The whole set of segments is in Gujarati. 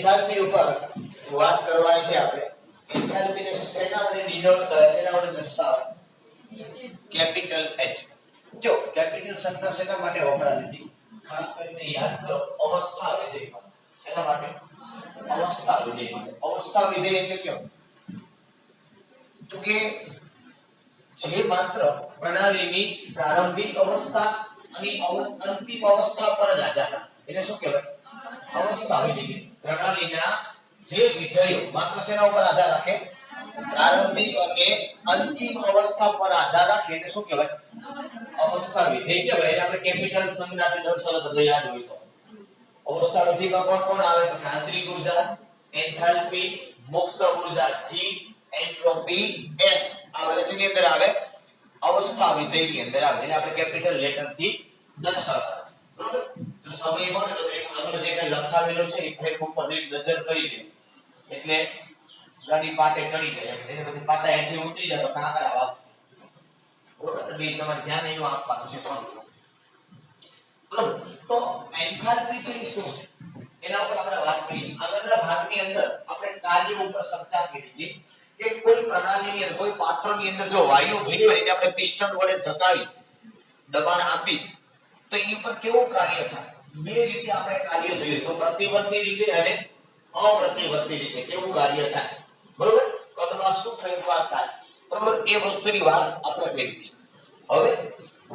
એન્થાલ્પી ઉપર વાત કરવાની છે આપણે. એન્થાલ્પી ને શેના વડે ડિનોટ કરે છે, શેના વડે દર્શાવે? Capital H. જો કેપિટલ શબ્દ શેના માટે વપરાતી હતી? ખાસ કરીને યાદ કરો, અવસ્થા વિધેય. શેના માટે? અવસ્થા વિધેય. અવસ્થા વિધેય એટલે કેવું? તો કે જે માત્ર પ્રણાલીની પ્રારંભિક અવસ્થા અને અંતિમ અવસ્થા પર જ આધાર રાખે એને શું કહેવાય? અવસ્થા વિધેય. પ્રણાલીના જે વિધેયો માત્ર શેના ઉપર આધાર રાખે? પ્રારંભિક અને અંતિમ અવસ્થા પર આધાર રાખે એને શું કહેવાય? અવસ્થા વિધેય કહેવાય. આપણે કેપિટલ સંજ્ઞાથી દર્શાવતા બધું યાદ હોય તો અવસ્થા વિધેયમાં કોણ કોણ આવે? તો આંતરિક ઉર્જા, એન્થાલ્પી, મુક્ત ઉર્જા G, એન્ટ્રોપી S. આ બધા શેની અંદર આવે? અવસ્થા વિધેયની અંદર આવે. એને આપણે કેપિટલ લેટરથી દર્શાવતા. બરોબર? જો સમય મળે તો આગળ જે કંઈ લખાવેલું છે એ ફેર ઉપર નજર કરી લે એટલે ગાડી પાટે ચડી ગઈ એટલે પછી પાટા હેઠી ઉતરી જાય તો કાંકરા વાગશે. બરોબર? એટલે તમારે ધ્યાન એનું આપવાનું છે થોડું. બરોબર? તો એન્થાલ્પી છે એ શું છે એના ઉપર આપણે વાત કરીએ. આગળના ભાગની અંદર આપણે કાર્ય ઉપર ચર્ચા કરી હતી કે કોઈ પ્રણાલીની અંદર કોઈ પાત્રની અંદર જો વાયુ ભર્યો હોય એટલે આપણે પિસ્ટન વડે ધકાવી દબાણ આપી તો એની ઉપર કેવું કાર્ય થાય? બે રીતે આપણે કાર્ય જોઈએ તો પ્રતિવર્તી રીતે અને અપ્રતિવર્તી રીતે કેવું કાર્ય થાય. બરોબર? કદમાં શું ફેરફાર થાય? બરોબર? એ વસ્તુની વાત આપણે કરી હતી. હવે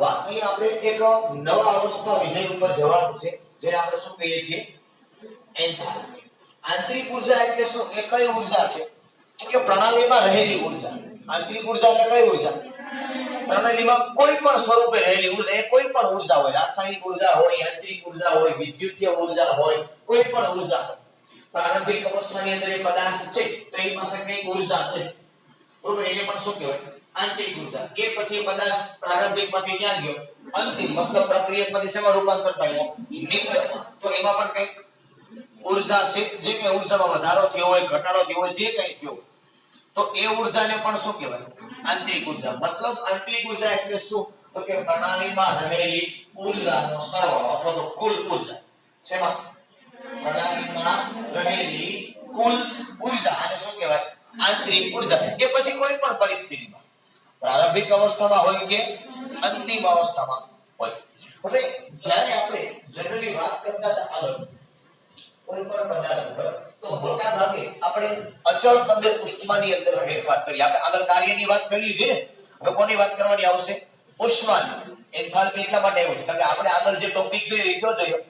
વાત અહીં આપણે એક નવા અવસ્થા વિધેય ઉપર જવાનું છે જેને આપણે શું કહીએ છીએ? એન્થાલ્પી. આંતરિક ઉર્જા એટલે શું? એ કઈ ઉર્જા છે? તો કે પ્રણાલીમાં રહેલી ઉર્જા. આંતરિક ઉર્જા એટલે કઈ ઉર્જા? પ્રણાલીમાં કોઈ પણ સ્વરૂપે રહેલી ઉર્જા. એ કોઈ પણ ઉર્જા હોય, રાસાયણિક ઉર્જા હોય, યાંત્રિક ઉર્જા હોય, વિદ્યુતીય ઉર્જા હોય, કોઈ પણ ઉર્જા હોય. પ્રારંભિક અવસ્થાની અંદર એ પદાર્થ છે તો એની પાસે કઈ ઉર્જા છે. બરોબર? એને પણ શું કહેવાય? આંતરિક ઉર્જા. એ પછી પદાર્થ પ્રારંભિક માંથી ક્યાં ગયો? અંતિમ મતલબ પ્રક્રિયામાંથી શેમાં રૂપાંતર થયું? નિકટમાં. તો એમાં પણ કઈ ઉર્જા છે. જે કે ઉર્જામાં વધારો થયો હોય, ઘટાડો થયો હોય, જે કઈ થયો તો એ ઉર્જાને પણ શું કહેવાય? આંતરિક ઉર્જા. મતલબ આંતરિક ઉર્જા એટલે શું? તો કે પ્રણાલીમાં રહેલી ઉર્જાનો સરવાળો અથવા તો કુલ ઉર્જા. શેમાં? પ્રણાલીમાં રહેલી કુલ ઉર્જા. આને શું કહેવાય? આંતરિક ઉર્જા. એ પછી કોઈ પણ પરિસ્થિતિમાં પ્રારંભિક અવસ્થામાં હોય કે અંતિમ અવસ્થામાં હોય. હવે જ્યારે આપણે જનરલી વાત કરતા હતા આગળ કોઈ પણ પદાર્થ ઉપર તો મોટા ભાગે આપણે અચળ કદ ઉષ્માની અંદર ફેરફાર કરીએ. આપણે આગળ કાર્યની વાત કરી લીધી ને. હવે કોની વાત કરવાની આવશે? ઉષ્માની. એન્થાલ્પી એટલા માટે આવ્યું છે કારણ કે આપણે આગળ જે ટોપિક જોયો એ કયો જોયો?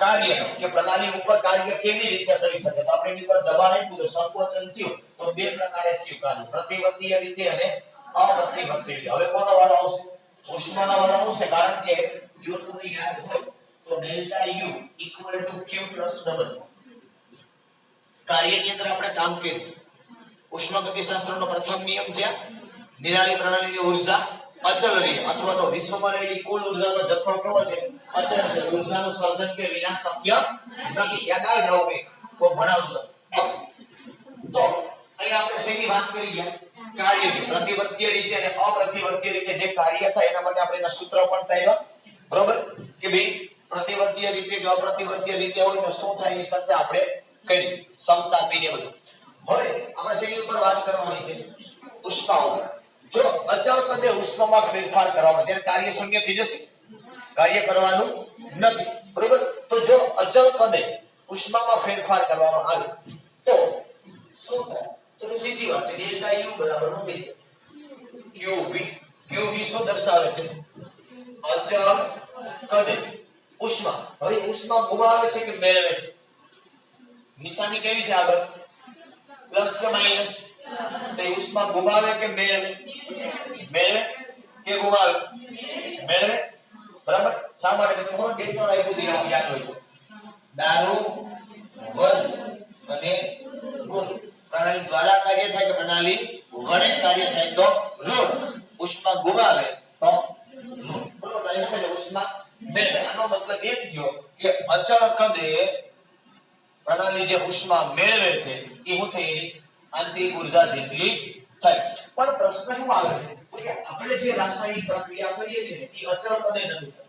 કાર્યનો. કે પ્રણાલી ઉપર કાર્ય કેવી રીતે થઈ શકે. તો આપણે એની ઉપર દબાણ આપ્યું તો સંકોચન થયું તો બે પ્રકારે થયું કાર્ય. પ્રતિવર્તીય રીતે અને અપ્રતિવર્તી રીતે. હવે કોનો વારો આવશે? ઉષ્માનો વારો આવશે. કારણ કે જો તમને યાદ હોય તો ડેલ્ટા U = Q + W. કાર્યની અંદર આપણે કામ કર્યું. ઉષ્માગતિશાસ્ત્રનો પ્રથમ નિયમ છે નિરાળી પ્રણાલીની ઉર્જા અચળ રહે અથવા તો વિશ્વમાં રહેલી કુલ ઉર્જાનો જથ્થો કેવો છે? અચળ છે. ઉર્જાનું સર્જન કે વિનાશ શક્ય નથી. યાદ આવી જાવ કે તો ભણાવતો. તો અહીં આપણે શેની વાત કરી ગયા? કાર્યની. પ્રતિવર્તીય રીતે અને અપ્રતિવર્તીય રીતે જે કાર્ય થાય એના માટે આપણે એના સૂત્ર પણ તાર્યા. બરોબર? કે ભાઈ પ્રતિવર્તીય રીતે કે અપ્રતિવર્તીય રીતે હોય તો શું થાય એ ચર્ચા આપણે કરી. સમતા આપીને બધું. હવે આપણે શેની ઉપર વાત કરવાની છે? ઉષ્મા ઉપર. જો અચળ કદે ઉષ્મામાં ફેરફાર કરવામાં ત્યારે કાર્ય શૂન્ય થઈ જશે. કાર્ય કરવાનું નથી. બરોબર? તો જો અચળ કદે ઉષ્મામાં ફેરફાર કરવામાં આવે તો શું થાય? તો સીધી વાત છે ડેલ્ટા U બરાબર શું થઈ જાય? QV. QV શું દર્શાવે છે? અચળ કદે ઉષ્મા. હવે ઉષ્મા ગુમાવે છે કે મેળવે છે? નિશાની કેવી છે આગળ? પ્લસ કે માઈનસ? તો ઉષ્મા ગુમાવે કે મેળવે? મેળવે કે ગુમાવે? મેળવે. બરાબર? શા માટે? કોણ કેટલો આપ્યું છે યાદ હોય તો દારૂ વધ અને ઋણ. પ્રણાલી દ્વારા કાર્ય થાય કે પ્રણાલી વડે કાર્ય થાય તો ઋણ. ઉષ્મા ગુમાવે તો ઋણ. બરોબર? એટલે ઉષ્મા મેળવે. આનો મતલબ એમ થયો કે અચળ કદે પ્રણાલી જે ઉષ્મા મેળવે છે એ શું થઈ? આંતરિક ઉર્જા જેટલી થાય. પણ પ્રશ્ન શું આવે છે કે આપણે જે રાસાયણિક પ્રક્રિયા કરીએ છીએ એ અચળ કદે નથી થતી.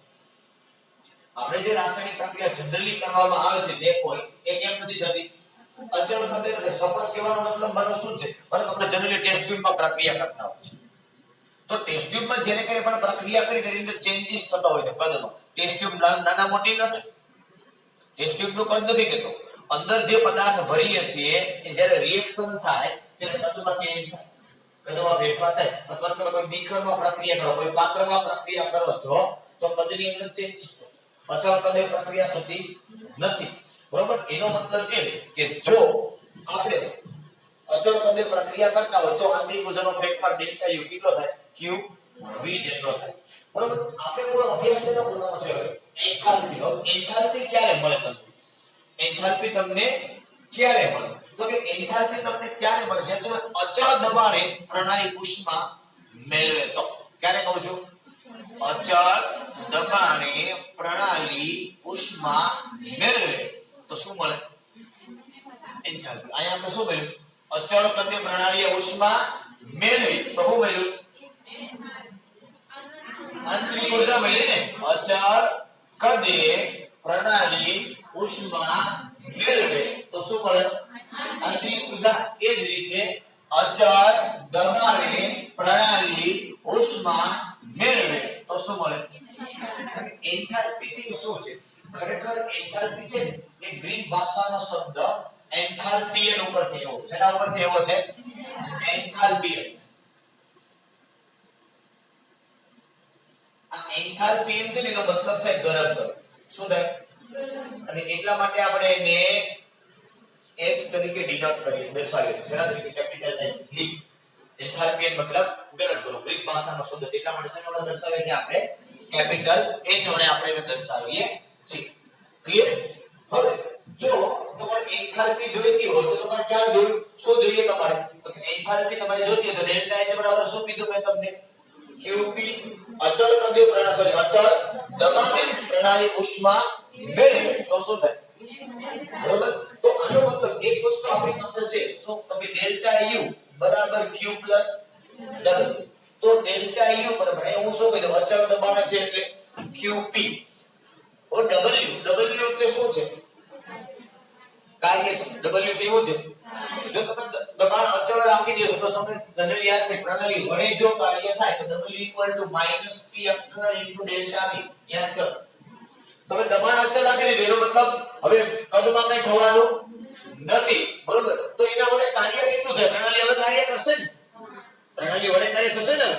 આપણે જે રાસાયણિક પ્રક્રિયા જનરલી કરવામાં આવે છે જે કોઈ એ કેમ નથી થતી? અચળ કદે નથી. સપોઝ કહેવાનો મતલબ મારો શું છે? મારો આપણે જનરલી ટેસ્ટ ટ્યુબમાં પ્રક્રિયા કરતા હોય તો ટેસ્ટ ટ્યુબમાં જેને કંઈ પણ પ્રક્રિયા કરી તેની અંદર ચેન્જીસ થતા હોય છે કદનો. ટેસ્ટ ટ્યુબ નાના મોટી નથી. ટેસ્ટ ટ્યુબનું કદ નથી કેતો. અંદર જે પદાર્થ ભરીએ છીએ એ જ્યારે રિએક્શન થાય ત્યારે કદમાં ચેન્જ થાય. કદમાં ફેરફાર થાય. અથવા તમે કોઈ બીકરમાં પ્રક્રિયા કરો, કોઈ પાત્રમાં પ્રક્રિયા કરો છો તો કદની અંદર ચેન્જીસ થાય. અચળ કદે પ્રક્રિયા થતી નથી. બરોબર? એનો મતલબ એ કે જો આપણે અચળ કદે પ્રક્રિયા કરતા હોય તો આંતરિક ઊર્જાનો ફેરફાર ડેલ્ટા યુ કેટલો થાય? ક્યુ વી જેટલો થાય. બરોબર? આપણે કોઈ અભ્યાસ છે કરવાનો છે હવે એન્થાલ્પી. એન્થાલ્પી ક્યારે મળે તમને? એન્થાલ્પી તમને ક્યારે મળે? તો કે એન્થાલ્પી તમને ક્યારે મળે? જ્યારે તમે અચળ દબાણે પ્રણાલી ઉષ્મા મેળવે તો. ક્યારે કહું છું? અચળ દબાણે પ્રણાલી ઉષ્મા મેળવે તો શું મળે? એન્થાલ્પી. અહીંયા આપણે શું મળ્યું? અચળ કદે પ્રણાલીએ ઉષ્મા મેળવી તો શું મળ્યું? આંતરિક ઊર્જા મળી ને. અચળ કદે પ્રણાલી ઉષ્મા મેળવે તો શું મળે? આંતરિક ઊર્જા. એ જ રીતે અચળ દબાણે પ્રણાલી ઉષ્મા મેળવે તો શું મળે? એન્થાલ્પી છે એ શું છે? ખરેખર એન્થાલ્પી છે એ ગ્રીક ભાષાનો શબ્દ એન્થાલ્પીયન ઉપરથી આવ્યો છે. એના ઉપરથી આવ્યો છે એન્થાલ્પીયન. આ એન્થાલ્પીયન છે એનો મતલબ થાય ગરમ કરવું. શું થાય? અને એટલા માટે આપણે એને H તરીકે ડિનોટ કરીએ, દર્શાવીએ છીએ. જેના તરીકે કેપિટલ H હીટ. એન્થાલ્પીયન મતલબ ગરમ કરવું. ગ્રીક ભાષાનો શબ્દ. એટલા માટે શેના વડે દર્શાવીએ છીએ આપણે? કેપિટલ H વડે આપણે એને દર્શાવીએ છીએ. ક્લિયર? હવે જો તમારે એન્થાલ્પી જોઈતી હોય તો તમારે ક્યાં જોયું? શું જોઈએ તમારે? તો એન્થાલ્પી તમારે જોઈતી હોય તો ડેલ્ટા H બરાબર શું કીધું મેં તમને? QP. અચળ કદે પ્રણાલી, અચળ દબાણે પ્રણાલી ઉષ્મા મેળવે તો શું થાય? બરોબર? તો આનો મતલબ એક વસ્તુ આપણી પાસે છે શું? તો કે ડેલ્ટા U બરાબર Q W. તો ડેલ્ટા U બરાબર હું શું કહી દઉં? અચળ દબાણે છે એટલે QP. ઓ W એટલે શું છે? કાર્ય. W છે એવું છે. જો તમે દબાણ અચળ રાખી દેશો તો તમને જનરલી યાદ છે પ્રણાલી વડે જો કાર્ય થાય તો W - P external * delta V. યાદ કરો. તમે દબાણ અચળ રાખી દીધું એનો મતલબ હવે કદમાં કઈ થવાનું નથી. બરોબર? તો એના વડે કાર્ય કેટલું થાય? પ્રણાલી હવે કાર્ય કરશે ને. પ્રણાલી વડે કાર્ય થશે ને.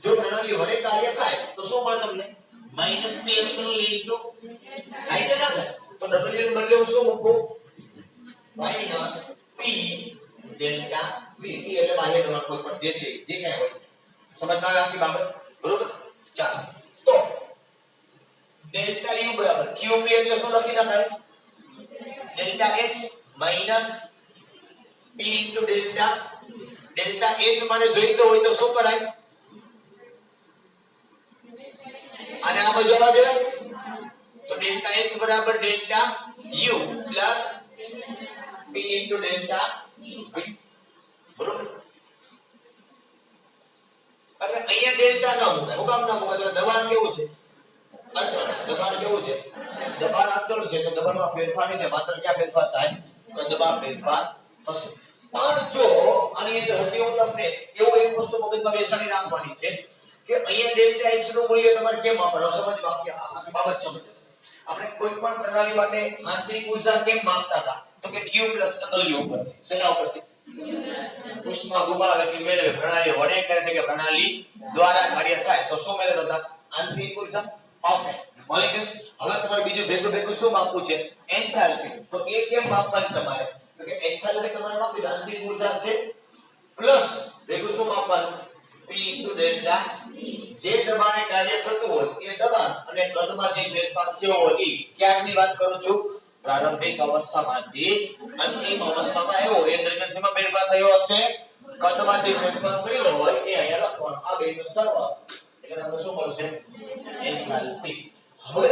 જો પ્રણાલી વડે કાર્ય થાય તો શું મળે તમને? - P external * થાય કે ના થાય? તો W ને બદલે હું શું મૂકું? - P ડેલ્ટા V. એટલે બાહ્ય દબાણ કોઈ પણ જે છે જે કઈ હોય. સમજમાં આવે આખી બાબત? બરોબર? ચાલો. તો ડેલ્ટા U બરાબર QP એટલે શું લખી નાખાય? Delta H minus P into delta. Delta H મારે જોઈતો હોય તો શું કરાય? અને આ બાજુ આવવા દેવાય. તો ડેલ્ટા H બરાબર delta U plus P into delta V. બરોબર? અને અહીંયા ડેલ્ટા ના મુકાય. હું કામ ના મુકાય? દબાણ કેવું છે? અચળ. દબાણ કેવું છે? દબાણ અચળ છે તો દબાણમાં ફેરફાર નહીં. માત્ર ક્યાં ફેરફાર થાય? કદમાં ફેરફાર થશે. પણ જો આની અંદર હજી હું તમને એવું એક વસ્તુ મગજમાં બેસાડી નાખવાની છે કે અહીંયા ડેલ્ટા H નું મૂલ્ય તમારે કેમ આપવાનું? સમજવા આખી બાબત સમજો. આપણે કોઈ પણ પ્રણાલી માટે આંતરિક ઊર્જા કેમ માપતા હતા? તો કે Q + W ઉપર. શેના ઉપરથી? ઉષ્મા ગુમાવે કે મેળવે. પ્રણાલી વડે કરે કે પ્રણાલી દ્વારા કાર્ય થાય તો શું મેળવતા હતા? આંતરિક ઊર્જા. ઓકે, મળી ગયું. હવે તમારે બીજું ભેગું શું માપવું છે? એન્થાલ્પી. તો એ કેમ માપવાની તમારે? તો કે એન્થાલ્પી તમારે માપવી છે. આંતરિક ઊર્જા છે પ્લસ ભેગું શું માપવાનું? P * delta. જે દબાણે કાર્ય થતું હોય એ દબાણ અને કદમાં જે ફેરફાર થયો હોય એ ક્યારની વાત કરું છું? પ્રારંભિક અવસ્થામાંથી અંતિમ અવસ્થામાં આવ્યો એ દરમિયાન શેમાં ફેરફાર થયો હશે? કદમાં જે ફેરફાર થયો હોય એ અહીંયા લખવાનું. આ બેનો સરવાળો. એટલે તમને શું મળશે? એન્થાલ્પી. હવે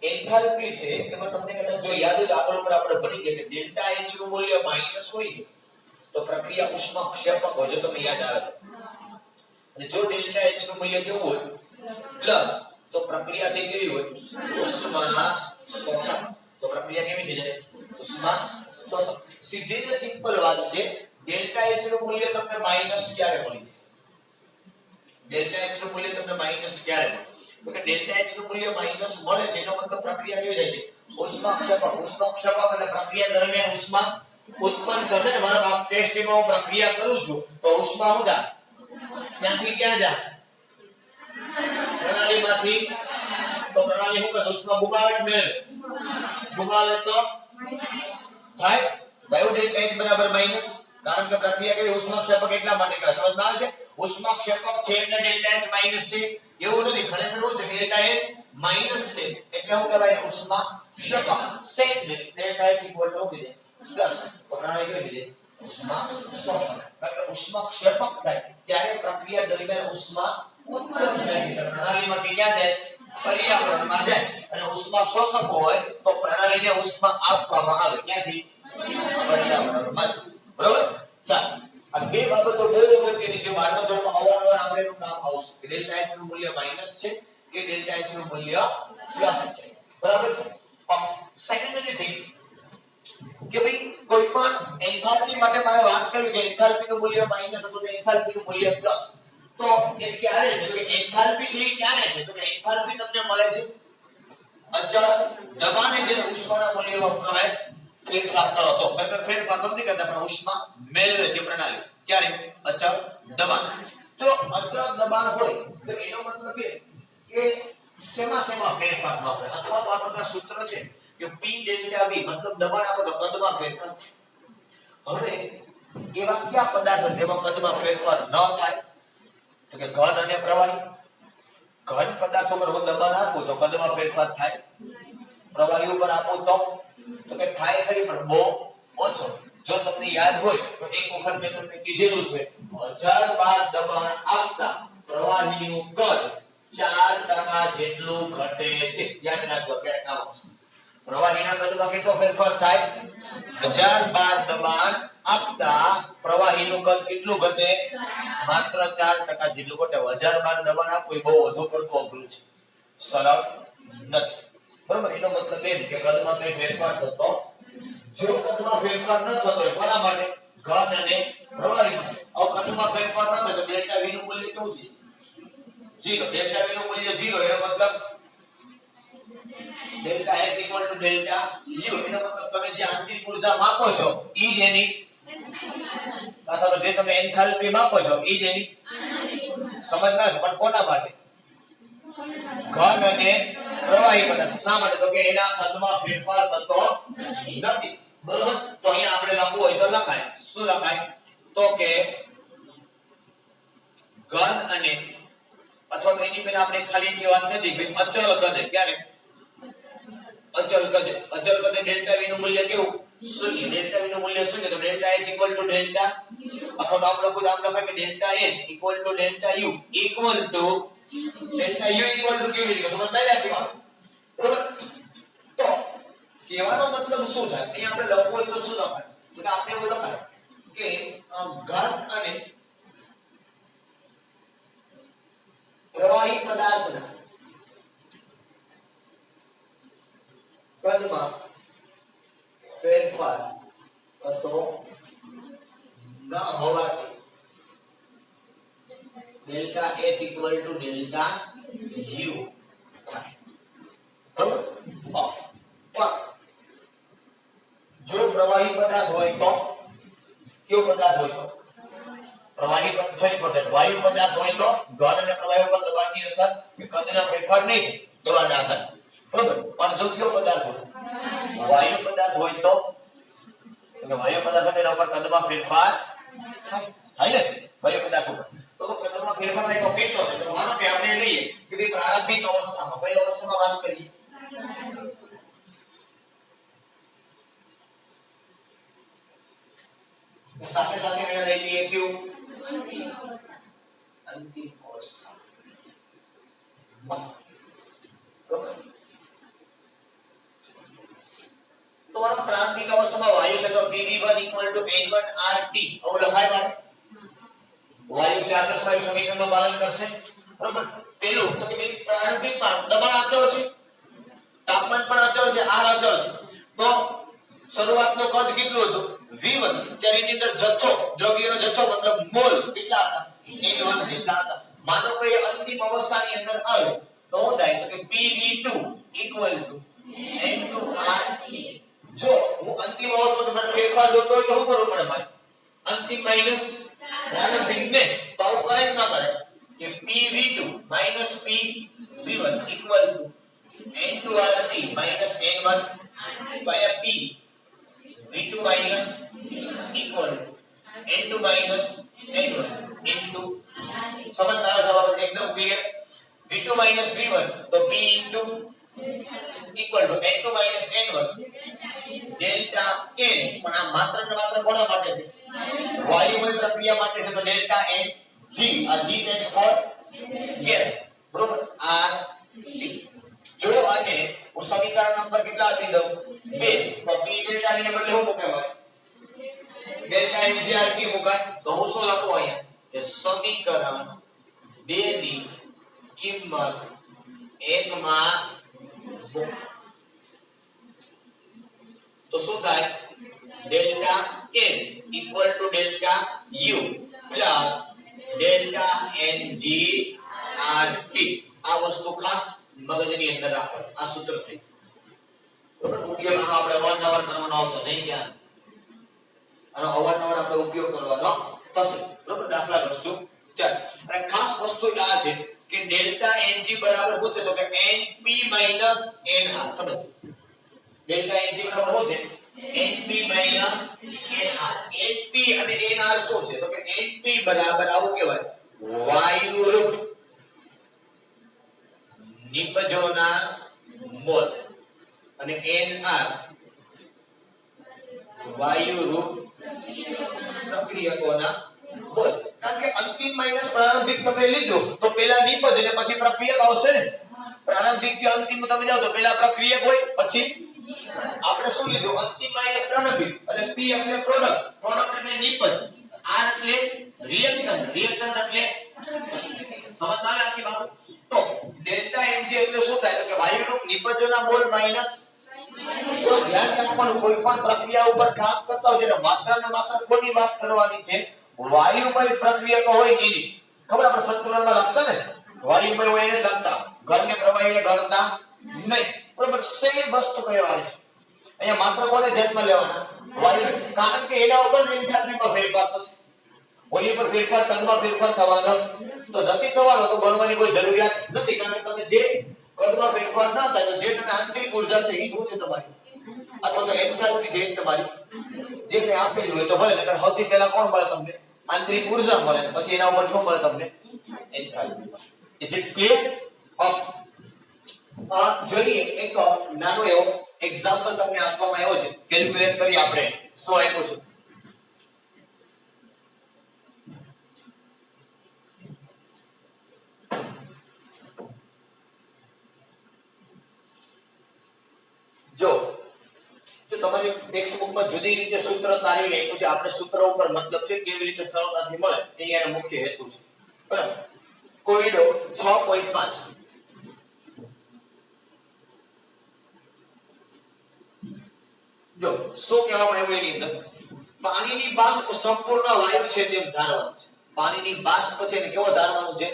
એન્થાલ્પી છે એમાં તમને કદાચ જો યાદ હોય આગળ ઉપર આપણે ભણી ગયા કે ડેલ્ટા H નું મૂલ્ય માઈનસ હોય તો પ્રક્રિયા ઉષ્માક્ષેપક હોય. જો તમને યાદ આવે અને જો ડેલ્ટા H નું મૂલ્ય કેવું હોય? પ્લસ તો પ્રક્રિયા છે કેવી હોય? ઉષ્મા શોષણ. તો પ્રક્રિયા કેવી થઈ જાય? ઉષ્મા સીધી ને સિમ્પલ વાત છે ડેલ્ટા એચ નું મૂલ્ય તમને માઈનસ ક્યારે મળી જાય ડેલ્ટા એચ નું મૂલ્ય તમને માઈનસ ક્યારે મળે તો કે ડેલ્ટા એચ નું મૂલ્ય માઈનસ મળે છે એનો મતલબ પ્રક્રિયા કેવી જાય છે ઉષ્માક્ષેપક એટલે પ્રક્રિયા દરમિયાન ઉષ્મા ઉત્પન્ન થશે ને મારો આ ટેસ્ટમાં હું પ્રક્રિયા કરું છું તો ઉષ્મા હું જા ત્યાંથી ક્યાં જા પ્રણાલીમાંથી તો પ્રણાલી શું કરે ઉષ્મા ગુમાવે કે મેળવે ગુમાવે તો થાય બાયો ડેલ્ટા એચ બરાબર માઈનસ કારણ કે પ્રક્રિયા કેવી ઉષ્માક્ષેપક એટલા માટે કહે સમજમાં આવે છે ઉષ્માક્ષેપક છે એટલે ડેલ્ટા એચ માઈનસ છે એવું નથી ખરેખર શું છે ડેલ્ટા એચ માઈનસ છે એટલે હું કહેવાય ઉષ્માક્ષેપક same delta H equal to કે પ્લસ પ્રણાલી કેવી છે ઉષ્માક્ષેપક કારણ કે ઉષ્માક્ષેપક થાય ત્યારે પ્રક્રિયા દરમિયાન ઉષ્મા ઉત્પન્ન થાય છે પ્રણાલીમાંથી ક્યાં જાય પર્યાવરણમાં જાય અને ઉષ્મા શોષક હોય તો પ્રણાલીને ઉષ્મા આપવામાં આવે ક્યાંથી પર્યાવરણમાં બરોબર ચાલો આ બે બાબતો બહુ અગત્યની છે બારમા ધોરણમાં અવારનવાર આપણે એનું કામ આવશે કે ડેલ્ટા એચ નું મૂલ્ય માઈનસ છે કે ડેલ્ટા એચ નું મૂલ્ય પ્લસ છે બરાબર છે સેકન્ડરી થિંગ કે ભાઈ કોઈ પણ એન્થાલ્પી માટે મારે વાત કરવી કે એન્થાલ્પી નું મૂલ્ય માઈનસ અથવા એન્થાલ્પી નું મૂલ્ય પ્લસ તો એ ક્યારે છે તો કે એન્થાલ્પી છે ક્યારે છે તો કે એન્થાલ્પી તમને મળે છે અચળ દબાણે જે ઉષ્માના મૂલ્યમાં કહેવાય ફેરફાર થતો ખરેખર ફેરફાર નથી કરતા પણ ઉષ્મા મેળવે છે પ્રણાલી ક્યારે અચળ દબાણ તો અચળ દબાણ હોય તો એનો મતલબ કે શેમાં ફેરફાર ન હોય અથવા તો આ પ્રકાર સૂત્ર છે કે P ડેલ્ટા V મતલબ દબાણ આપો તો કદમાં ફેરફાર હવે એવા કયા પદાર્થો જેમાં કદમાં ફેરફાર ન થાય તો કે ઘન અને પ્રવાહી ઘન પદાર્થો પર હું દબાણ આપું તો કદમાં ફેરફાર થાય પ્રવાહી ઉપર આપું તો કે થાય ખરી પણ બહુ ઓછો જો તમને યાદ હોય તો એક વખત મેં તમને કીધેલું છે 1000 બાર દબાણ આપતા પ્રવાહીનું કદ 4% જેટલું ઘટે છે યાદ રાખો કે કામ પ્રવાહીના કદમાં કેટલો ફેરફાર થાય 1000 બાર દબાણ આપતા પ્રવાહીનું કદ કેટલું ઘટે માત્ર 4% જેટલું ઘટે 1000 બાર દબાણ આપવું એ બહુ વધુ પડતું અઘરું છે સરળ નથી બરોબર એનો મતલબ એ કે કદમાં કઈ ફેરફાર થતો જો કદમાં ફેરફાર ન થતો હોય કોના માટે ઘન અને પ્રવાહી માટે હવે કદમાં ફેરફાર ન થાય તો ડેલ્ટા V નું મૂલ્ય કેવું છે 0 ડેલ્ટા V નું મૂલ્ય 0 એનો મતલબ delta H equal to delta U એનો મતલબ તમે જે આંતરિક ઊર્જા માપો છો ઈ જ એની અથવા તો જે તમે એન્થાલ્પી માપો છો ઈ જ એની સમજના છો પણ કોના માટે ઘન અને પ્રવાહી પદાર્થ શા માટે તો કે એના કદમાં ફેરફાર થતો નથી બરોબર તો અહીંયા આપણે લખવું હોય તો લખાય શું લખાય તો કે ઘન અને અથવા તો એની પહેલા આપણે ખાલી એટલી વાત કરી કે અચળ કદે ક્યારે અચળ કદે ડેલ્ટા V નું મૂલ્ય કેવું શૂન્ય ડેલ્ટા V નું મૂલ્ય શૂન્ય તો delta H equal to delta અથવા તો આપણે ખુદ આમ લખાય કે delta H equal to delta U equal to delta U equal to કેવી રીતે સમજમાં આવ્યા બરોબર તો કહેવાનો મતલબ શું થાય અહીં આપણે લખવું હોય તો શું લખાય તો આપણે એવું લખાય કે ઘન અને પ્રવાહી પદાર્થના કદમાં ફેરફાર થતો ન હોવાથી delta H equal to delta U બરાબર જો પ્રવાહી પદાર્થ હોય તો કયો પદાર્થ હોય તો પ્રવાહી પદાર્થ સોરી વાયુ પદાર્થ હોય તો ઘન અને પ્રવાહી ઉપર દબાણની અસર કે કદના ફેરફાર નહીં થાય દબાણના આધારે બરાબર પણ જો કયો પદાર્થ હોય વાયુ પદાર્થ હોય તો વાયુ પદાર્થ એના ઉપર કદમાં ફેરફાર થાય ને વાયુ પદાર્થ ઉપર તો કદમાં ફેરફાર થાય તો કેટલો છે તો માનો કે આપણે લઈએ કે ભાઈ પ્રારંભિક અવસ્થામાં કઈ અવસ્થામાં વાત કરીએ સાથે સાથે અહીંયા લઈ લઈએ ક્યું અંતિમ અવસ્થા તો આ પ્રારંભિક અવસ્થામાં વાયુ છે તો Pv1 N1 RT આવું લખાય મારે વાયુ છે આદર્શ વાયુ સમીકરણનું પાલન કરશે બરોબર પેલું તો કે પ્રારંભિકમાં દબાણ અચળ છે તાપમાન પણ અચળ છે R અચળ છે તો શરૂઆતનો કદ કેટલું હતું v1 ત્યારે એની અંદર જથ્થો દ્રવ્યનો જથ્થો મતલબ મોલ કેટલા હતા n1 જેટલા હતા માનો કે અંતિમ અવસ્થાની અંદર આવે તો શું થાય તો કે pv2 n2r જો હું અંતિમ અવસ્થામાં તમારે ફેરફાર જોતો હોય તો શું કરવું પડે ભાઈ અંતિમ માઈનસ પ્રારંભિક ને તો આવું કરાય ના કરે કે pv2 pv1 n2rt n1 via p v2 minus equal n2 minus n1 into समझना जवाब एकदम क्लियर v2 minus v1 तो p into equal to n2 minus n1 delta n પણ આ માત્ર ને માત્ર કોના માટે છે વાયુમય પ્રક્રિયા માટે છે તો delta n g આ g stands for yes બરોબર r t જો આને હું સમીકરણ નંબર કેટલા આપી દઉં 2 તો p delta ને બદલે હું મૂકાય delta n g r t મૂકાય તો હું શું લખું અહીંયા કે સમીકરણ 2 ની કિંમત 1 માં તો શું થાય delta h equal to delta u plus delta n g r t આ વસ્તુ ખાસ મગજની અંદર રાખો આ સૂત્ર થઈ બરોબર ઉપયોગ આપણે અવારનવાર કરવાનો આવશે નહીં કે આનો અવારનવાર આપણે ઉપયોગ કરવાનો થશે બરોબર દાખલા કરશું ચાલ અને ખાસ વસ્તુ આ છે કે ડેલ્ટા ng બરાબર શું છે તો કે np nr સમજો ડેલ્ટા ng બરાબર શું છે np nr np અને nr શું છે તો કે np બરાબર આવું કહેવાય વાયુરૂપ નિપજોના મોલ અને nr વાયુરૂપ પ્રક્રિયકોના મોલ કારણ કે અંતિમ માઈનસ પ્રારંભિક તમે લીધું તો પહેલા નિપજ અને પછી પ્રક્રિયક આવશે ને પ્રારંભિક થી અંતિમ તમે જાવ તો પહેલા પ્રક્રિયક હોય પછી આપણે શું લીધું અંતિમ માઈનસ પ્રારંભિક એટલે p એટલે પ્રોડક્ટ એટલે નિપજ r એટલે રિએક્ટન્ટ એટલે સમજમાં આવે આખી બાબત તો ડેલ્ટા ng એટલે શું થાય તો કે વાયુરૂપ નિપજોના મોલ માઈનસ જો ધ્યાન રાખવાનું કોઈ પણ પ્રક્રિયા ઉપર કામ કરતા હોય એટલે માત્ર ને માત્ર કોની વાત કરવાની છે વાયુમય પ્રક્રિયક હોય એની ખબર આપણે સંતુલનમાં લખતા ને વાયુમય હોય એને લખતા ઘરને પ્રવાહીને ગણતા નહીં બરોબર સેમ વસ્તુ કહેવાની છે અહીંયા માત્ર કોને ધ્યાનમાં લેવાના વાયુ કારણ કે એના ઉપર જ એન્થાલ્પીમાં ફેરફાર થશે ઓલી પર ફેરફાર કદમાં ફેરફાર થવાનો તો નથી થવાનો તો ગણવાની કોઈ જરૂરિયાત નથી કારણ કે તમે જે કદમાં ફેરફાર ના થાય તો જે તમે આંતરિક ઊર્જા છે એ શું છે તમારી અથવા તો એન્થાલ્પી છે તમારી જે કંઈ આપેલું હોય તો ભલે નકર સૌથી પહેલા કોણ મળે તમને આંતરિક ઊર્જા મળે પછી એના ઉપર શું મળે તમને એન્થાલ્પી ઇઝ ઇટ ક્લિયર જોઈએ એક નાનો એવો એક્ઝામ્પલ તમને આપવામાં આવ્યો છે કેલ્ક્યુલેટ કરી આપણે શું આપ્યું છે જો તમારી ટેક્સ્ટ બુકમાં જુદી રીતે સૂત્ર તારી લખ્યું છે આપણે સૂત્ર ઉપર મતલબ છે કેવી રીતે સરળતાથી મળે એ એનો મુખ્ય હેતુ છે બરાબર કોયડો 6.5 જો શું કહેવામાં આવ્યું એની અંદર પાણીની બાષ્પ સંપૂર્ણ વાયુ છે તેમ ધારવાનું છે પાણીની બાષ્પ છે ને કેવો ધારવાનું છે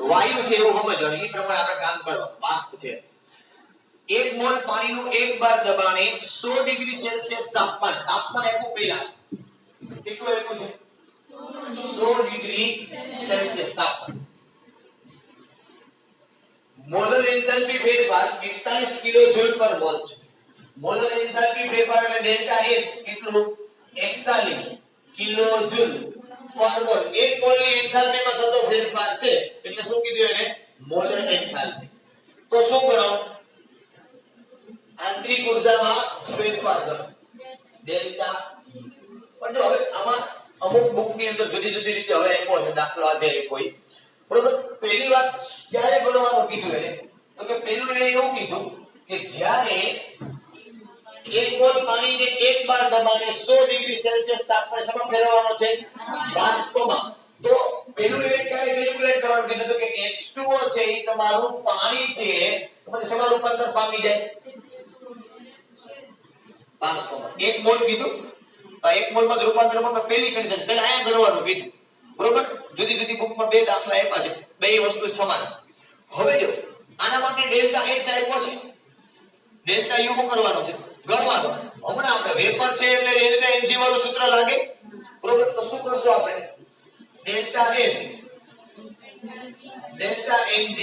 વાયુ છે એવું સમજવાનું એ પ્રમાણે આપણે કામ કરવાનું બાષ્પ છે 1 મોલ પાણીનું 1 બાર દબાણે 100 ડિગ્રી સેલ્સિયસ તાપમાન આપ્યું પહેલા કેટલું આપ્યું છે 100 ડિગ્રી સેલ્સિયસ તાપમાન મોલર એન્થાલ્પી ફેરફાર 41 કિલો જૂલ પર મોલ છે મોલર એન્થાલ્પી ફેરફાર એટલે ડેલ્ટા H કેટલું 41 કિલો જૂલ પર મોલ 1 મોલની એન્થાલ્પીમાં થતો ફેરફાર છે એટલે શું કીધું એને મોલર એન્થાલ્પી તો શું કરવાનું આંતરિક ઊર્જામાં ફેરફાર કરો ડેલ્ટા પણ જો હવે આમાં અમુક બુક ની અંદર જુદી જુદી રીતે હવે આપ્યો છે દાખલો આજે કોઈ બરોબર પહેલી વાત ક્યારે ગણવાનું કીધું એને તો કે પહેલું એને એવું કીધું કે જ્યારે 1 મોલ પાણીને 1 બાર દબાણે 100 ડિગ્રી સેલ્સિયસ તાપમાને શેમાં ફેરવવાનો છે બાષ્પમાં તો પહેલું એને ક્યારે કેલ્ક્યુલેટ કરવાનું કીધું કે H2O છે એ તમારું પાણી છે પછી શેમાં રૂપાંતર પામી જાય 5 1 મોલ કીધું તો 1 મોલમાં રૂપાંતરમાં મેં પહેલી કન્ડિશન પહેલા આયા ગણવાનું કીધું બરોબર જુદી જુદી બુકમાં બે દાખલા આપ્યા છે બે વસ્તુ સમાન હવે જો આના માટે ડેલ્ટા H આપ્યો છે ડેલ્ટા U કરવાનો છે ગણવાનો હમણાં આપણે વેપર છે એટલે ડેલ્ટા Ng વાળું સૂત્ર લાગે બરોબર તો શું કરશું આપણે delta H delta Ng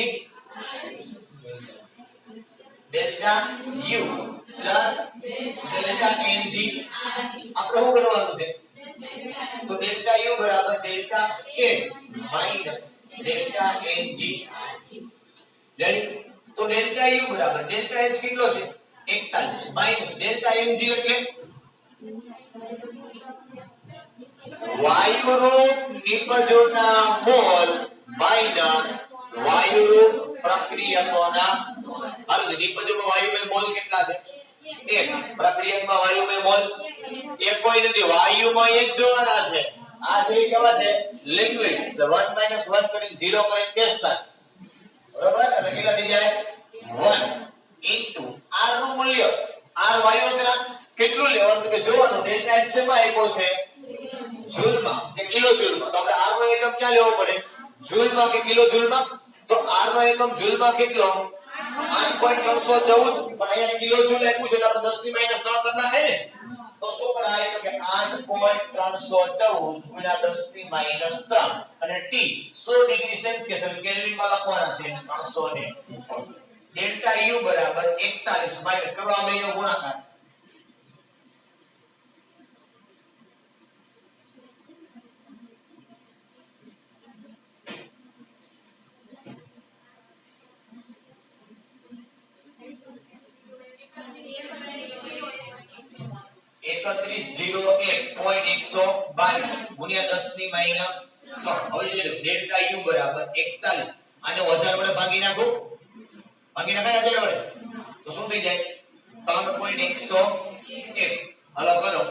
delta U plus delta Ng આપણે શું કરવાનું છે તો ડેલ્ટા U બરાબર delta H minus delta Ng ready તો ડેલ્ટા U બરાબર ડેલ્ટા H કેટલો છે 41 માઈનસ ડેલ્ટા Ng એટલે વાયુરૂપ નિપજોના મોલ માઈનસ વાયુરૂપ પ્રક્રિયકોના હાલો નિપજોમાં વાયુમય મોલ કેટલા છે 1 પ્રક્રિયકમાં વાયુમય મોલ એક કોઈ નથી વાયુમાં એક જોવાના છે આ છે કેવા છે લિક્વિડ એટલે 1 - 1 કરીને 0 કરીને ટેસ્ટ બરોબર એટલે કેટલા થઈ જાય 1 r નું મૂલ્ય r વાયુ કેટલું લેવાનું તો કે જોવાનું ડેલ્ટા H શેમાં આપ્યો છે જૂલમાં કે કિલો જૂલમાં તો આપણે r નો એકમ ક્યાં લેવો પડે જૂલમાં કે કિલો જૂલમાં તો r નો એકમ જૂલમાં કેટલો 8.314 પણ અહીંયા કિલો જૂલ આપ્યું છે એટલે આપણે 10 ની -3 કરી નાખે ને તો શું કરાય તો કે 8.314 ગુણ્યા 10 ની -3 અને t 100 ડિગ્રી સેલ્સિયસ એટલે કેલ્વિન માં લખવાના છે 300 ને ડેલ્ટા U બરાબર 41 માઈનસ કરો આ બેનો ગુણાકાર ગુણ્યા 10 ની -3 હવે જો ડેલ્ટા U બરાબર 41 આને 1000 વડે ભાગી નાખો ભાગી નાખાય 1000 વડે તો શું થઈ જાય 3.101 હાલો કરો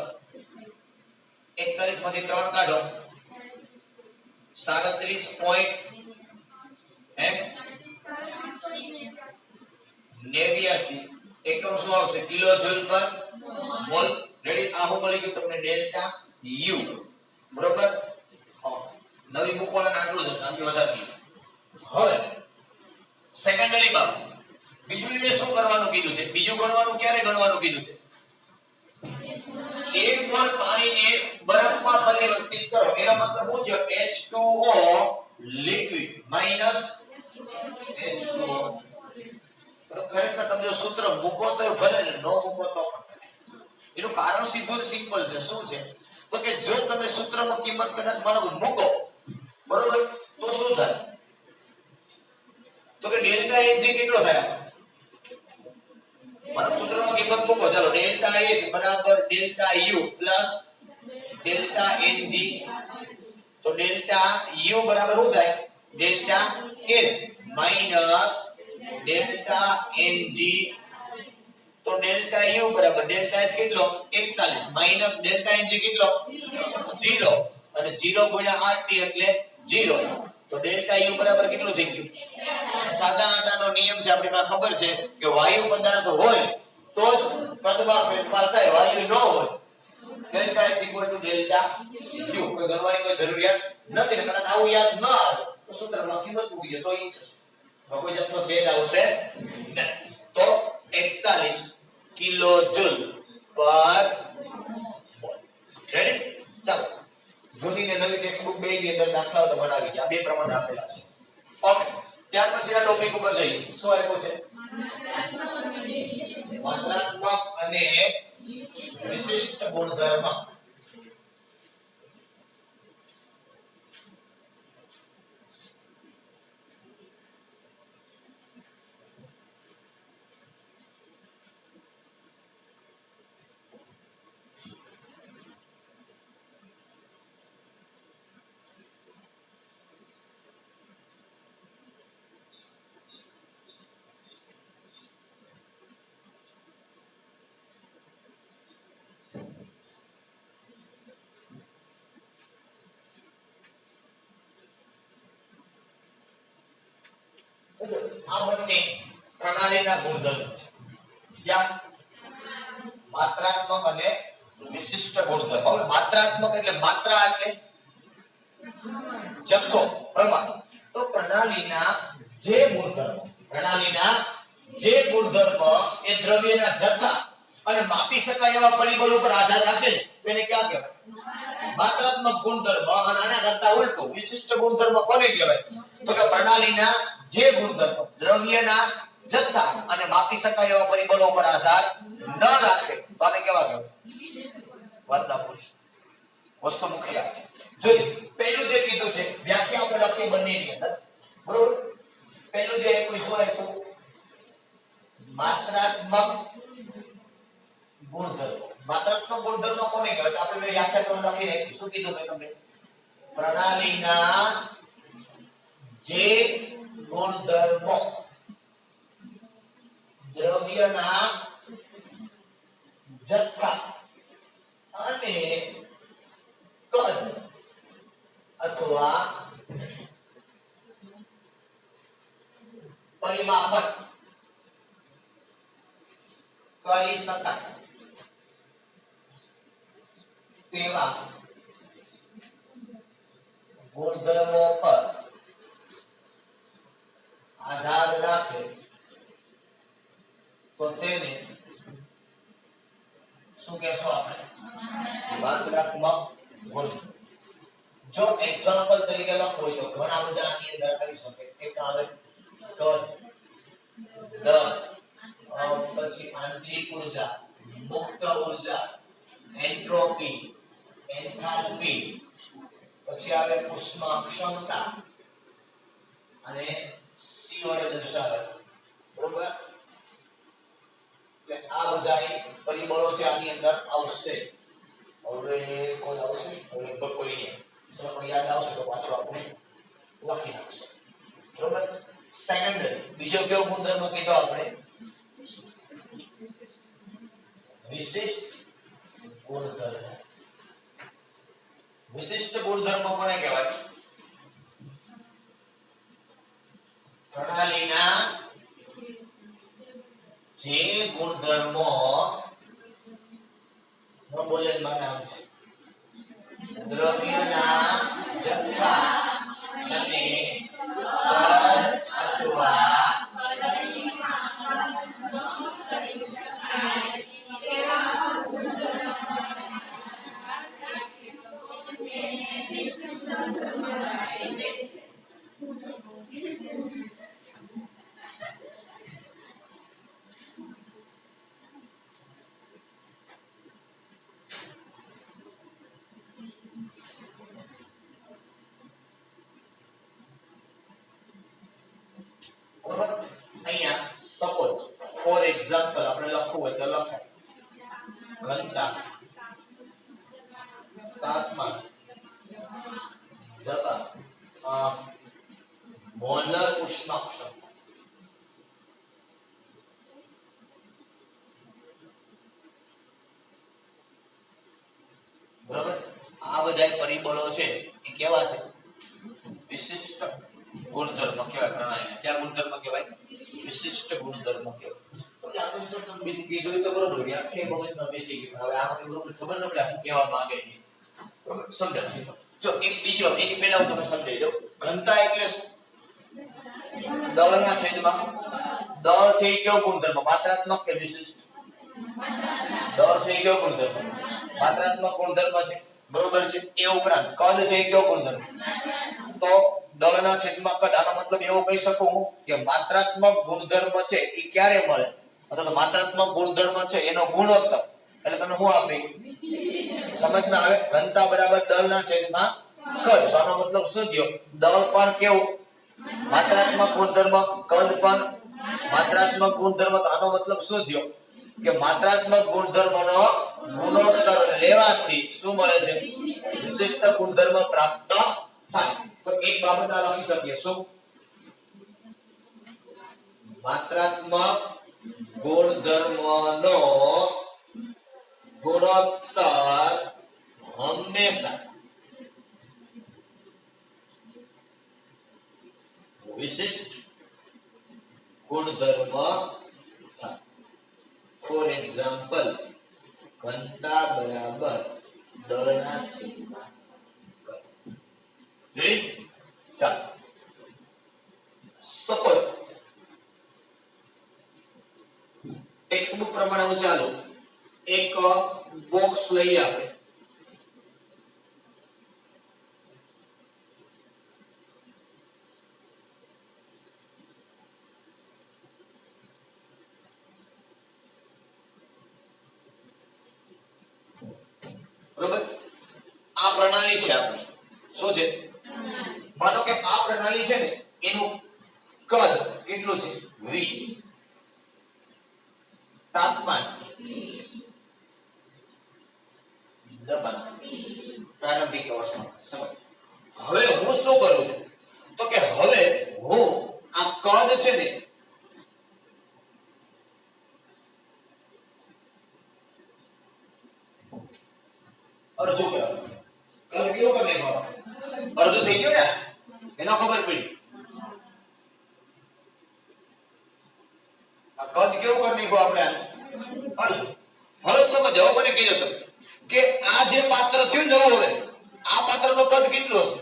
41 માંથી 3 કાઢો 37.89 એકમ શું આવશે કિલો જૂલ પર મોલ રેડી આ હું મળી ગયું તમને ડેલ્ટા U બરોબર નવી બુક વાળાને આટલું જ હશે આથી વધારે નહીં હવે સેકન્ડરી બાબત બીજું એને શું કરવાનું કીધું છે બીજું ગણવાનું ક્યારે ગણવાનું કીધું છે 1 મોલ પાણીને બરફમાં પરિવર્તિત કરો એનો મતલબ શું છે H2O લિક્વિડ માઈનસ H2O ખરેખર તમે જો સૂત્ર મૂકો તો ભલે ને નો મૂકો તો એનું કારણ સીધું ને સિમ્પલ છે શું છે તો કે જો તમે સૂત્રમાં કિંમત કદાચ માનો મૂકો બરોબર તો શું થાય તો કે ડેલ્ટા H કેટલો થાય માનો સૂત્રમાં કિંમત મૂકો ચાલો ડેલ્ટા H બરાબર delta U plus delta Ng તો ડેલ્ટા U બરાબર શું થાય delta H minus delta Ng તો ડેલ્ટા U બરાબર ડેલ્ટા H કેટલો 41 માઈનસ ડેલ્ટા Ng કેટલો 0 અને 0 ગુણ્યા RT એટલે 0 તો ડેલ્ટા U બરાબર કેટલું થઈ ગયું સાદા આંટાનો નિયમ છે આપણી પાસે ખબર છે કે વાયુ પદાર્થ હોય તો જ કદમાં ફેરફાર થાય વાયુ ન હોય ડેલ્ટા H ડેલ્ટા U કોઈ ગણવાની કોઈ જરૂરિયાત નથી ને કદાચ આવું યાદ ન આવે તો સૂત્રમાં કિંમત મૂકી દે તો ઈ છે કોઈ જાતનો ચેન્જ આવશે નહીં તો 41 કિલો જૂલ પર મોલ રેડી ચાલો જૂની ને નવી ટેક્સ્ટ બુક બે ની અંદર દાખલાઓ તમારા આવી ગયા બે પ્રમાણે આપેલા છે ઓકે ત્યાર પછી આ ટોપિક ઉપર જઈએ શું આપ્યું છે માત્રાત્મક અને વિશિષ્ટ ગુણધર્મ આ બંને પ્રણાલીના ગુણધર્મ છે જ્યાં માત્રાત્મક માત્રાત્મક અને વિશિષ્ટ ગુણધર્મ. હવે માત્રાત્મક એટલે માત્રા એટલે જથ્થો, પ્રમાણ. તો પ્રણાલીના જે ગુણધર્મ એ દ્રવ્યના જથ્થા અને માપી શકાય એવા પરિબળો પર આધાર રાખે ને તેને ક્યાં કહેવાય? માત્રાત્મક ગુણધર્મ. અને આના કરતા ઉલટું વિશિષ્ટ ગુણધર્મ કોને કહેવાય? તો કે પ્રણાલીના જે ગુણધર્મ દ્રવ્યના જથ્થા અને માપી શકાય એવા પરિબળો પર આધાર ન રાખે તો આને કેવા કહેવાય? વાતાવરણ. વસ્તુ મુખ્ય છે. જોઈએ પહેલું જે કીધું છે વ્યાખ્યા આપણે લખી બંનેની અંદર, બરોબર? પહેલું જે પૂછવા હતું માત્રાત્મક ગુણધર્મ. માત્રાત્મક ગુણધર્મ કોને કહેવાય? આપણે વ્યાખ્યા તો લખી રાખી. શું કીધું મેં તમને? પ્રણાલીના જે ગુણધર્મો દ્રવ્યના જથ્થા અને કદ અથવા પરિમાપન કરી શકાય તેવા ગુણધર્મો પર આધાર રાખે તો તેને શું કહેશો આપણે? માત્રાત્મક ગુણધર્મ. જો એક્ઝામ્પલ તરીકે લખવું હોય તો ઘણા બધા આની અંદર કરી શકે. એક આવે કદ, દર, પછી આંતરિક ઉર્જા, મુક્ત ઉર્જા, એન્ટ્રોપી, એન્થાલ્પી, પછી આવે ઉષ્મા ક્ષમતા અને સી વડે દર્શાવે, બરોબર? એટલે આ બધા પરિબળો છે આની અંદર આવશે. હવે કોઈ આવશે? હવે કોઈ નહીં. તો યાદ આવશે તો પાછો આપણે લખી નાખશે, બરોબર? સેકન્ડરી બીજો કયો ગુણધર્મ કીધો આપણે? વિશિષ્ટ ગુણધર્મ. વિશિષ્ટ ગુણધર્મ કોને કહેવાય? પ્રણાલીના જે ગુણધર્મો બોલે નામ છે દ્રવ્યના જથ્થા અને કદ અથવા એક્ઝામ્પલ આપણે લખવું હોય તો લખાય. ઘનતા, તાપમાન, દબાણ, મોલર ઉષ્મા ક્ષમતા. બરાબર? આ બધા પરિબળો છે એ કેવા છે? વિશિષ્ટ ગુણધર્મ કહેવાય. પ્રણાલી કયા ગુણધર્મ કહેવાય? વિશિષ્ટ ગુણધર્મ કહેવાય. બીજું કીધું તો બરોબર. વ્યાખ્યા મગજમાં બેસી ગઈ. હવે આ બરોબર ખબર ન પડે શું કહેવા માંગે છે. બરોબર? સમજાવ. જો એક બીજી વાત એની પહેલા હું તમને સમજાવી દઉં. ઘનતા એટલે શું? દળના છેદમાં દળ છે એ કેવો ગુણધર્મ? માત્રાત્મક કે વિશિષ્ટ? દળ છે એ કેવો ગુણધર્મ? માત્રાત્મક ગુણધર્મ છે, બરોબર છે? એ ઉપરાંત કદ છે એ કેવો ગુણધર્મ? તો દળના છેદમાં કદ. આનો મતલબ એવો કહી શકું કે માત્રાત્મક ગુણધર્મ છે એ ક્યારે મળે? અથવા તો માત્રાત્મક ગુણધર્મ છે એનો ગુણોત્તર એટલે તમે શું આપી સમજમાં આવે? ઘનતા બરાબર દળના છેદમાં કદ. તો આનો મતલબ શું થયો? દળ પણ કેવું? માત્રાત્મક ગુણધર્મ, કદ પણ માત્રાત્મક ગુણધર્મ. તો આનો મતલબ શું થયો? કે માત્રાત્મક ગુણધર્મનો ગુણોત્તર લેવાથી શું મળે છે? વિશિષ્ટ ગુણધર્મ પ્રાપ્ત થાય. તો એક બાબત આ લખી શકીએ. શું? માત્રાત્મક ગુણધર્મનો ગુણોત્તર હંમેશા વિશિષ્ટ ગુણધર્મ થાય. ફોર એક્ઝામ્પલ ઘનતા બરાબર દળના છેદમાં કદ. રેડી? ચાલો સપોઝ ટેક્સ્ટ બુક પ્રમાણે હું ચાલો એક બોક્સ લઈએ આપણે. બરોબર? આ પ્રણાલી છે આપણી. શું છે? માનો કે આ પ્રણાલી છે ને એનું કદ કેટલું છે? v. તાપમાન, દબાણ, પ્રારંભિક અવસ્થા. સમજ. હવે હું શું કરું છું તો કે હવે હું આ કદ છે ને અડધું કરું. કદ કેવું કરી નાખો? અડધું થઈ ગયું ને? એનો ખબર પડી. આ કદ કેવું કરી નાખો આપણે? અડધું. હવે સમજો, મને કીધું તમે કે આ જે પાત્ર થયું ને હવે આ પાત્રનું કદ કેટલું હશે?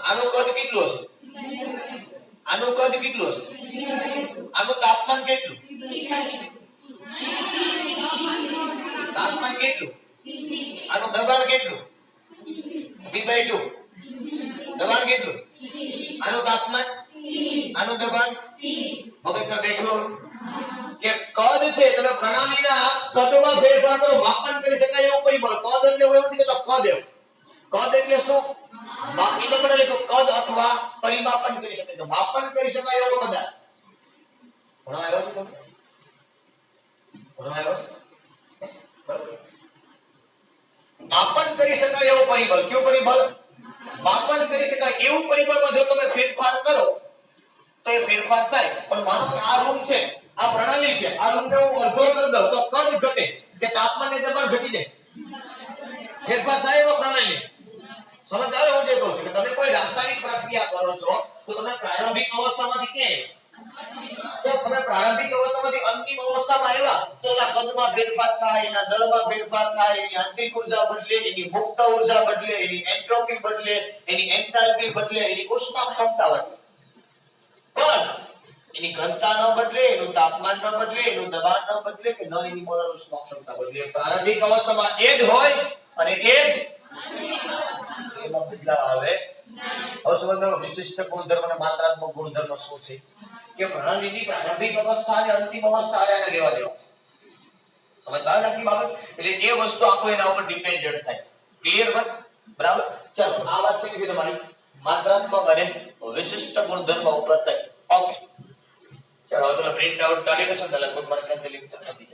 આનું કદ કેટલું હશે? આનું કદ કેટલું હશે? આનું તાપમાન કેટલું? તાપમાન કેટલું? આનું દબાણ કેટલું? V/2. દબાણ કેટલું? આનું તાપમાન, આનું દબાણ. મગજમાં બેઠો કે કદ છે તમે પ્રણાલીના કદમાં ફેરફાર કરો, માપન કરી શકાય એવું પરિબળ. કદ એટલે એવું નથી કે કદ એમ. કદ એટલે શું? માપી ન પડે તો કદ અથવા પરિમાપન કરી શકાય. તો માપન કરી શકાય એવો પદાર્થ. ભણવા આવ્યો છો તમે? ભણવા આવ્યો? બરાબર. માપન કરી શકાય એવો પરિબળ. કયો પરિબળ? માપન કરી શકાય એવું પરિબળમાં જો તમે ફેરફાર કરો તો એ ફેરફાર થાય. પણ માનો કે આ રૂમ છે, આ પ્રણાલી છે, આ રૂમને હું અડધો કરી દઉં તો કદ ઘટે કે તાપમાન ને દબાણ ઘટી જાય? ફેરફાર થાય એવો પ્રણાલી. સમજ આવે? હું જે કહું છું કે તમે કોઈ રાસાયણિક પ્રક્રિયા કરો છો તો તમે પ્રારંભિક અવસ્થામાંથી ક્યાં આવ્યા? તો તમે પ્રારંભિક અવસ્થામાંથી અંતિમ અવસ્થામાં આવ્યા તો એના કદમાં ફેરફાર થાય, એના દળમાં ફેરફાર થાય, એની આંતરિક ઉર્જા બદલે, એની મુક્ત ઉર્જા બદલે, એની એન્ટ્રોપી બદલે, એની એન્થાલ્પી બદલે, એની ઉષ્મા ક્ષમતા બદલે. પણ એની ઘનતા ન બદલે, એનું તાપમાન ન બદલે, એનું દબાણ ન બદલે કે ન એની મોલર ઉષ્મા ક્ષમતા બદલે. પ્રારંભિક અવસ્થામાં એ જ હોય અને એ જ એમાં બદલાવ આવે. હવે સમજો વિશિષ્ટ ગુણધર્મ અને માત્રાત્મક ગુણધર્મ શું છે કે પ્રણાલીની પ્રારંભિક અવસ્થા અને અંતિમ અવસ્થા આને લેવા દેવા છે. સમજ આવે લાગી બાબત? એટલે એ વસ્તુ આખો એના ઉપર ડિપેન્ડન્ટ થાય છે. ક્લિયર વાત? બરાબર. ચાલો આ વાત છે કે તમારી માત્રાત્મક અને વિશિષ્ટ ગુણધર્મ ઉપર થાય. ઓકે ચાલો હવે તમે પ્રિન્ટ આઉટ કાઢી લેશો ને લગભગ મારે ક્યાં લેક્ચર નથી.